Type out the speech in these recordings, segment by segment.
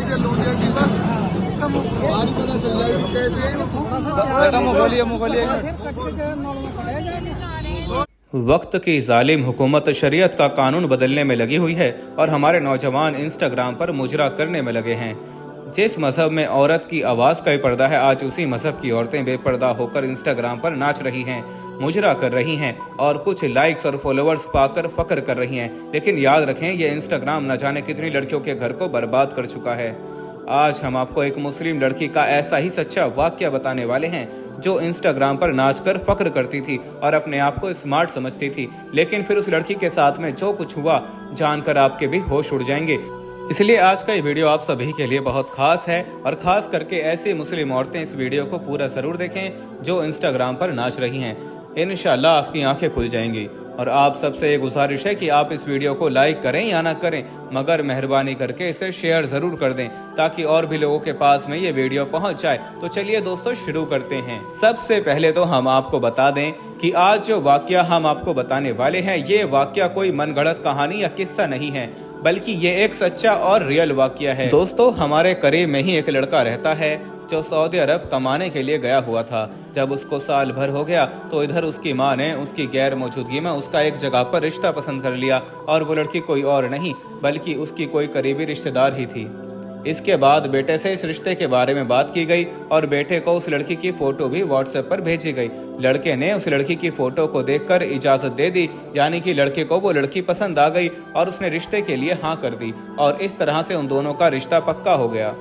ये लूटिया की बस आज पता चल जाएगी कैसे। वक्त की जालिम हुकूमत शरीयत का कानून बदलने में लगी हुई है और हमारे नौजवान इंस्टाग्राम पर मुजरा करने में लगे हैं। जिस मजहब में औरत की आवाज़ का ही पर्दा है, आज उसी मजहब की औरतें बेपर्दा होकर इंस्टाग्राम पर नाच रही हैं, मुजरा कर रही हैं और कुछ लाइक्स और फॉलोअर्स पाकर फख्र कर रही हैं। लेकिन याद रखें, ये इंस्टाग्राम न जाने कितनी लड़कियों के घर को बर्बाद कर चुका है। आज हम आपको एक मुस्लिम लड़की का ऐसा ही सच्चा वाकया बताने वाले हैं, जो इंस्टाग्राम पर नाचकर फख्र करती थी और अपने आप को स्मार्ट समझती थी। लेकिन फिर उस लड़की के साथ में जो कुछ हुआ, जानकर आपके भी होश उड़ जाएंगे। इसलिए आज का ये वीडियो आप सभी के लिए बहुत खास है और खास करके ऐसी मुस्लिम औरतें इस वीडियो को पूरा जरूर देखें जो इंस्टाग्राम पर नाच रही हैं। इंशाल्लाह आपकी आंखें खुल जाएंगी। और आप सबसे एक गुजारिश है कि आप इस वीडियो को लाइक करें या ना करें, मगर मेहरबानी करके इसे शेयर जरूर कर दें ताकि और भी लोगों के पास में ये वीडियो पहुंच जाए। तो चलिए दोस्तों, शुरू करते हैं। सबसे पहले तो हम आपको बता दें कि आज जो वाकया हम आपको बताने वाले हैं, ये वाकया कोई मनगढ़ंत कहानी या किस्सा नहीं है, बल्कि ये एक सच्चा और रियल वाकया है। दोस्तों, हमारे करीब में ही एक लड़का रहता है जो सऊदी अरब कमाने के लिए गया हुआ था। जब उसको साल भर हो गया तो इधर उसकी मां ने उसकी गैर मौजूदगी में उसका एक जगह पर रिश्ता पसंद कर लिया और वो लड़की कोई और नहीं बल्कि उसकी कोई करीबी रिश्तेदार ही थी। इसके बाद बेटे से इस रिश्ते के बारे में बात की गई और बेटे को उस लड़की की फोटो भी व्हाट्सएप पर भेजी गई। लड़के ने उस लड़की की फोटो को देखकर इजाजत दे दी, यानी कि लड़के को वो लड़की पसंद आ गई और उसने रिश्ते के लिए हाँ कर दी और इस तरह से उन दोनों का रिश्ता पक्का हो गया।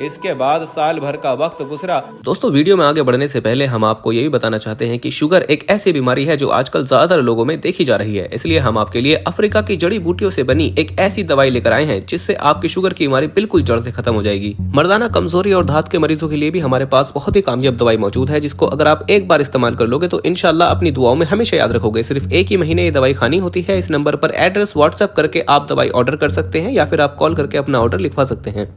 इसके बाद साल भर का वक्त गुजरा। दोस्तों, वीडियो में आगे बढ़ने से पहले हम आपको ये भी बताना चाहते हैं कि शुगर एक ऐसी बीमारी है जो आजकल ज्यादातर लोगों में देखी जा रही है। इसलिए हम आपके लिए अफ्रीका की जड़ी बूटियों से बनी एक ऐसी दवाई लेकर आए हैं जिससे आपकी शुगर की बीमारी बिल्कुल जड़ से खत्म हो जाएगी। मर्दाना कमजोरी और धात के मरीजों के लिए भी हमारे पास बहुत ही कामयाब दवाई मौजूद है, जिसको अगर आप एक बार इस्तेमाल कर लोगे तो इंशाल्लाह अपनी दुआओं में हमेशा याद रखोगे। सिर्फ एक ही महीने ये दवाई खानी होती है। इस नंबर पर एड्रेस व्हाट्सएप करके आप दवाई ऑर्डर कर सकते हैं या फिर आप कॉल करके अपना ऑर्डर लिखवा सकते हैं।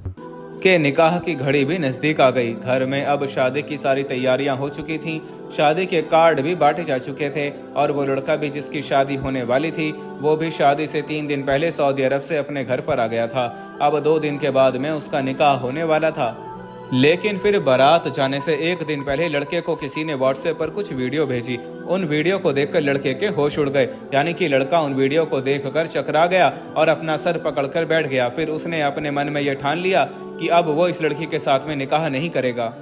के निकाह की घड़ी भी नजदीक आ गई। घर में अब शादी की सारी तैयारियां हो चुकी थीं। शादी के कार्ड भी बांटे जा चुके थे और वो लड़का भी जिसकी शादी होने वाली थी, वो भी शादी से 3 दिन पहले सऊदी अरब से अपने घर पर आ गया था। अब 2 दिन के बाद में उसका निकाह होने वाला था। लेकिन फिर बारात जाने से 1 दिन पहले लड़के को किसी ने व्हाट्सएप पर कुछ वीडियो भेजी। उन वीडियो को देखकर लड़के के होश उड़ गए, यानी कि लड़का उन वीडियो को देखकर चकरा गया और अपना सर पकड़कर बैठ गया। फिर उसने अपने मन में यह ठान लिया कि अब वो इस लड़की के साथ में निकाह नहीं करेगा।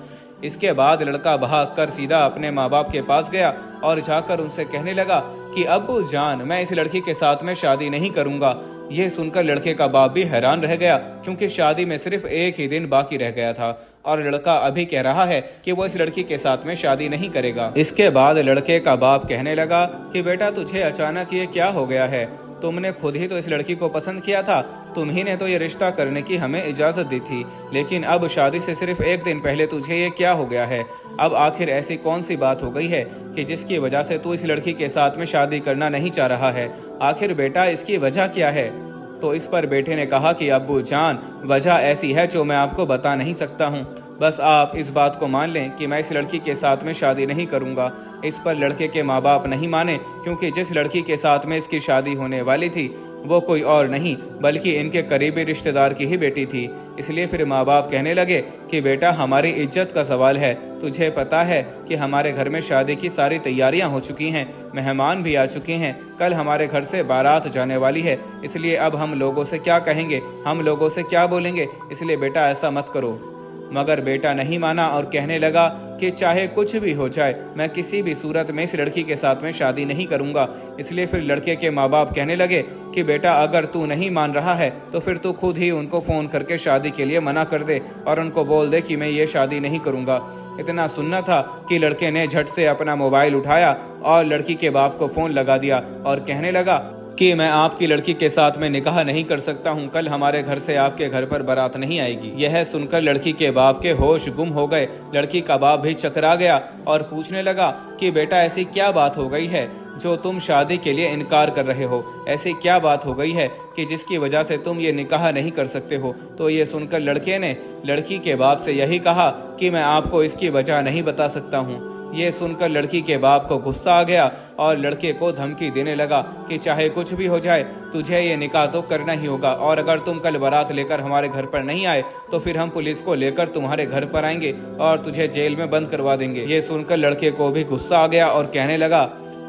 इसके बाद लड़का भागकर सीधा अपने माँ बाप के पास गया और जाकर उनसे कहने लगा कि अब्बू जान, मैं इस लड़की के साथ में शादी नहीं करूंगा। यह सुनकर लड़के का बाप भी हैरान रह गया, क्योंकि शादी में सिर्फ 1 ही दिन बाकी रह गया था और लड़का अभी कह रहा है कि वो इस लड़की के साथ में शादी नहीं करेगा। इसके बाद लड़के का बाप कहने लगा कि बेटा, तुझे अचानक ये क्या हो गया है? तुमने खुद ही तो इस लड़की को पसंद किया था, तुम ही ने तो ये रिश्ता करने की हमें इजाजत दी थी, लेकिन अब शादी से सिर्फ 1 दिन पहले तुझे ये क्या हो गया है? अब आखिर ऐसी कौन सी बात हो गई है कि जिसकी वजह से तू इस लड़की के साथ में शादी करना नहीं चाह रहा है? आखिर बेटा, इसकी वजह क्या है? तो इस पर बेटे ने कहा कि अब्बू जान, वजह ऐसी है जो मैं आपको बता नहीं सकता हूँ, बस आप इस बात को मान लें कि मैं इस लड़की के साथ में शादी नहीं करूंगा। इस पर लड़के के माँ बाप नहीं माने, क्योंकि जिस लड़की के साथ में इसकी शादी होने वाली थी वो कोई और नहीं बल्कि इनके करीबी रिश्तेदार की ही बेटी थी। इसलिए फिर माँ बाप कहने लगे कि बेटा, हमारी इज्जत का सवाल है। तुझे पता है कि हमारे घर में शादी की सारी तैयारियां हो चुकी हैं, मेहमान भी आ चुके हैं, कल हमारे घर से बारात जाने वाली है। इसलिए अब हम लोगों से क्या कहेंगे, हम लोगों से क्या बोलेंगे? इसलिए बेटा ऐसा मत करो। मगर बेटा नहीं माना और कहने लगा कि चाहे कुछ भी हो जाए, मैं किसी भी सूरत में इस लड़की के साथ में शादी नहीं करूंगा। इसलिए फिर लड़के के माँ बाप कहने लगे कि बेटा, अगर तू नहीं मान रहा है तो फिर तू खुद ही उनको फ़ोन करके शादी के लिए मना कर दे और उनको बोल दे कि मैं ये शादी नहीं करूंगा। इतना सुनना था कि लड़के ने झट से अपना मोबाइल उठाया और लड़की के बाप को फ़ोन लगा दिया और कहने लगा कि मैं आपकी लड़की के साथ में निकाह नहीं कर सकता हूं, कल हमारे घर से आपके घर पर बारात नहीं आएगी। यह सुनकर लड़की के बाप के होश गुम हो गए। लड़की का बाप भी चकरा गया और पूछने लगा कि बेटा, ऐसी क्या बात हो गई है जो तुम शादी के लिए इनकार कर रहे हो? ऐसी क्या बात हो गई है कि जिसकी वजह से तुम ये निकाह नहीं कर सकते हो? तो ये सुनकर लड़के ने लड़की के बाप से यही कहा कि मैं आपको इसकी वजह नहीं बता सकता हूँ। ये सुनकर लड़की के बाप को गुस्सा आ गया और लड़के को धमकी देने लगा कि चाहे कुछ भी हो जाए तुझे ये निकाह तो करना ही होगा, और अगर तुम कल बारात लेकर हमारे घर पर नहीं आए तो फिर हम पुलिस को लेकर तुम्हारे घर पर आएंगे और तुझे जेल में बंद करवा देंगे। ये सुनकर लड़के को भी गुस्सा आ गया और कहने लगा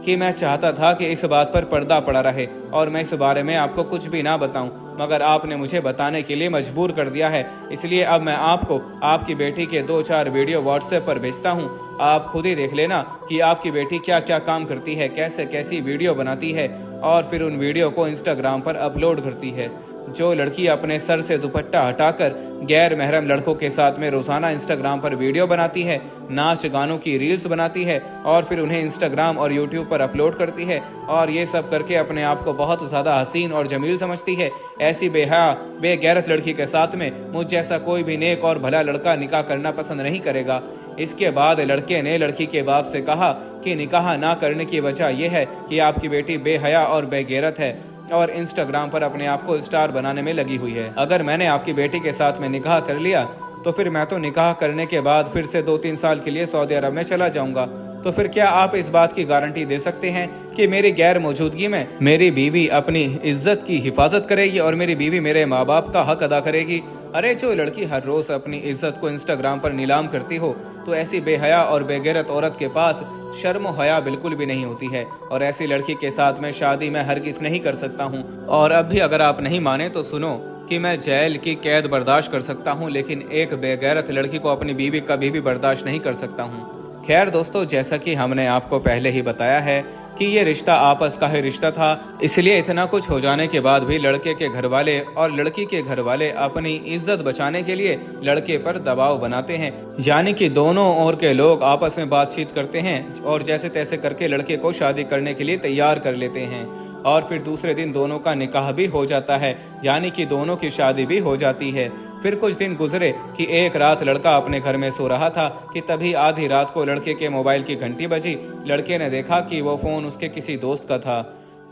कि मैं चाहता था कि इस बात पर पर्दा पड़ा रहे और मैं इस बारे में आपको कुछ भी ना बताऊं, मगर आपने मुझे बताने के लिए मजबूर कर दिया है, इसलिए अब मैं आपको आपकी बेटी के 2-4 वीडियो व्हाट्सएप पर भेजता हूं। आप खुद ही देख लेना कि आपकी बेटी क्या क्या काम करती है, कैसे कैसी वीडियो बनाती है और फिर उन वीडियो को इंस्टाग्राम पर अपलोड करती है। जो लड़की अपने सर से दुपट्टा हटाकर गैर महरम लड़कों के साथ में रोजाना इंस्टाग्राम पर वीडियो बनाती है, नाच गानों की रील्स बनाती है और फिर उन्हें इंस्टाग्राम और यूट्यूब पर अपलोड करती है और ये सब करके अपने आप को बहुत ज़्यादा हसीन और जमील समझती है, ऐसी बेहया बेगैरत लड़की के साथ में मुझ जैसा कोई भी नेक और भला लड़का निकाह करना पसंद नहीं करेगा। इसके बाद लड़के ने लड़की के बाप से कहा कि निकाह ना करने की वजह यह है कि आपकी बेटी बेहया और बेगैरत है और इंस्टाग्राम पर अपने आप को स्टार बनाने में लगी हुई है। अगर मैंने आपकी बेटी के साथ में निकाह कर लिया तो फिर मैं तो निकाह करने के बाद फिर से 2-3 साल के लिए सऊदी अरब में चला जाऊंगा, तो फिर क्या आप इस बात की गारंटी दे सकते हैं कि मेरी गैर मौजूदगी में मेरी बीवी अपनी इज्जत की हिफाजत करेगी और मेरी बीवी मेरे माँ बाप का हक अदा करेगी? अरे जो लड़की हर रोज अपनी इज्जत को इंस्टाग्राम पर नीलाम करती हो तो ऐसी बेहया और बेगैरत औरत के पास शर्म हया बिल्कुल भी नहीं होती है और ऐसी लड़की के साथ में शादी मैं हरगिज़ नहीं कर सकता हूँ। और अब भी अगर आप नहीं माने तो सुनो कि मैं जेल की कैद बर्दाश्त कर सकता हूँ, लेकिन एक बेगैरत लड़की को अपनी बीवी कभी भी बर्दाश्त नहीं कर सकता हूँ। खैर दोस्तों, जैसा कि हमने आपको पहले ही बताया है कि ये रिश्ता आपस का ही रिश्ता था, इसलिए इतना कुछ हो जाने के बाद भी लड़के के घर वाले और लड़की के घर वाले अपनी इज्जत बचाने के लिए लड़के पर दबाव बनाते हैं, यानी कि दोनों ओर के लोग आपस में बातचीत करते हैं और जैसे तैसे करके लड़के को शादी करने के लिए तैयार कर लेते हैं और फिर दूसरे दिन दोनों का निकाह भी हो जाता है, यानी कि दोनों की शादी भी हो जाती है। फिर कुछ दिन गुजरे कि एक रात लड़का अपने घर में सो रहा था कि तभी आधी रात को लड़के के मोबाइल की घंटी बजी। लड़के ने देखा कि वो फ़ोन उसके किसी दोस्त का था।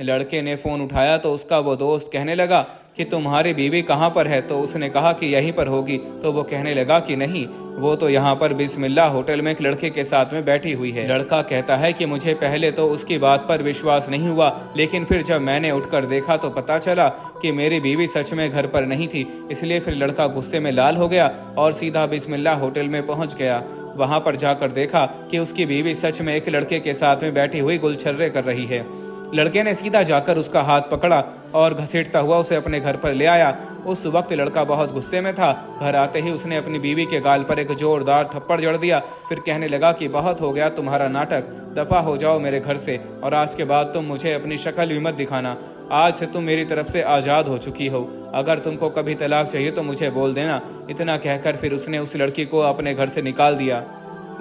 लड़के ने फ़ोन उठाया तो उसका वो दोस्त कहने लगा कि तुम्हारी बीवी कहाँ पर है? तो उसने कहा कि यहीं पर होगी। तो वो कहने लगा कि नहीं, वो तो यहाँ पर बिस्मिल्लाह होटल में एक लड़के के साथ में बैठी हुई है। लड़का कहता है कि मुझे पहले तो उसकी बात पर विश्वास नहीं हुआ, लेकिन फिर जब मैंने उठकर देखा तो पता चला कि मेरी बीवी सच में घर पर नहीं थी। इसलिए फिर लड़का गुस्से में लाल हो गया और सीधा बिस्मिल्लाह होटल में पहुँच गया। वहाँ पर जाकर देखा कि उसकी बीवी सच में एक लड़के के साथ में बैठी हुई गुलछर्रे कर रही है। लड़के ने सीधा जाकर उसका हाथ पकड़ा और घसीटता हुआ उसे अपने घर पर ले आया। उस वक्त लड़का बहुत गुस्से में था। घर आते ही उसने अपनी बीवी के गाल पर एक जोरदार थप्पड़ जड़ दिया। फिर कहने लगा कि बहुत हो गया तुम्हारा नाटक, दफा हो जाओ मेरे घर से और आज के बाद तुम मुझे अपनी शक्ल भी मत दिखाना। आज से तुम मेरी तरफ से आज़ाद हो चुकी हो। अगर तुमको कभी तलाक चाहिए तो मुझे बोल देना। इतना कहकर फिर उसने उस लड़की को अपने घर से निकाल दिया।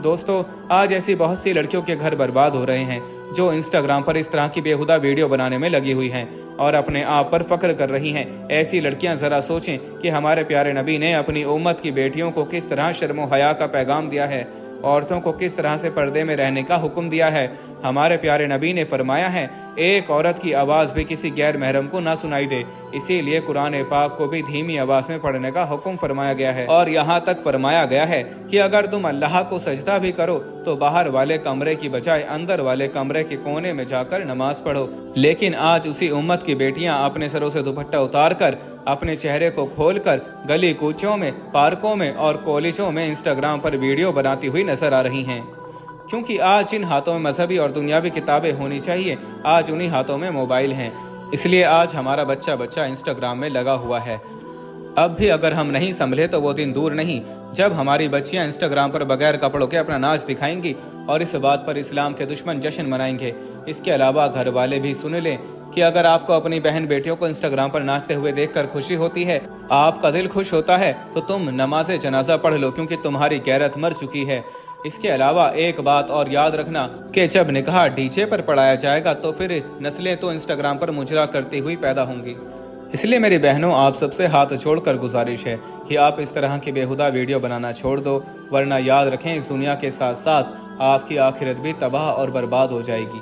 दोस्तों, आज ऐसी बहुत सी लड़कियों के घर बर्बाद हो रहे हैं जो इंस्टाग्राम पर इस तरह की बेहुदा वीडियो बनाने में लगी हुई हैं और अपने आप पर फख्र कर रही हैं। ऐसी लड़कियां जरा सोचें कि हमारे प्यारे नबी ने अपनी उम्मत की बेटियों को किस तरह शर्म हया का पैगाम दिया है, औरतों को किस तरह से पर्दे में रहने का हुक्म दिया है। हमारे प्यारे नबी ने फरमाया है, एक औरत की आवाज़ भी किसी गैर महरम को ना सुनाई दे। इसीलिए कुरान पाक को भी धीमी आवाज़ में पढ़ने का हुक्म फरमाया गया है और यहाँ तक फरमाया गया है कि अगर तुम अल्लाह को सजदा भी करो तो बाहर वाले कमरे की बजाय अंदर वाले कमरे के कोने में जाकर नमाज पढ़ो। लेकिन आज उसी उम्मत की बेटियां अपने सरों से दुपट्टा उतार कर, अपने चेहरे को खोलकर गली कूचों में, पार्कों में और कॉलेजों में इंस्टाग्राम पर वीडियो बनाती हुई नजर आ रही हैं। क्योंकि आज जिन हाथों में मजहबी और दुनियावी किताबें होनी चाहिए, आज उन्हीं हाथों में मोबाइल हैं। इसलिए आज हमारा बच्चा इंस्टाग्राम में लगा हुआ है। अब भी अगर हम नहीं संभले तो वो दिन दूर नहीं जब हमारी बच्चियां इंस्टाग्राम पर बगैर कपड़ों के अपना नाच दिखाएंगी और इस बात पर इस्लाम के दुश्मन जश्न मनाएंगे। इसके अलावा घर वाले भी सुन लें कि अगर आपको अपनी बहन बेटियों को इंस्टाग्राम पर नाचते हुए देखकर खुशी होती है, आपका दिल खुश होता है, तो तुम नमाज जनाजा पढ़ लो, क्योंकि तुम्हारी गैरत मर चुकी है। इसके अलावा एक बात और याद रखना कि जब निकाह डीजे पर पढ़ाया जाएगा तो फिर नस्लें तो इंस्टाग्राम पर मुजरा करती हुई पैदा होंगी। इसलिए मेरी बहनों, आप सबसे हाथ जोड़कर गुजारिश है कि आप इस तरह की बेहुदा वीडियो बनाना छोड़ दो, वरना याद रखें इस दुनिया के साथ साथ आपकी आखिरत भी तबाह और बर्बाद हो जाएगी।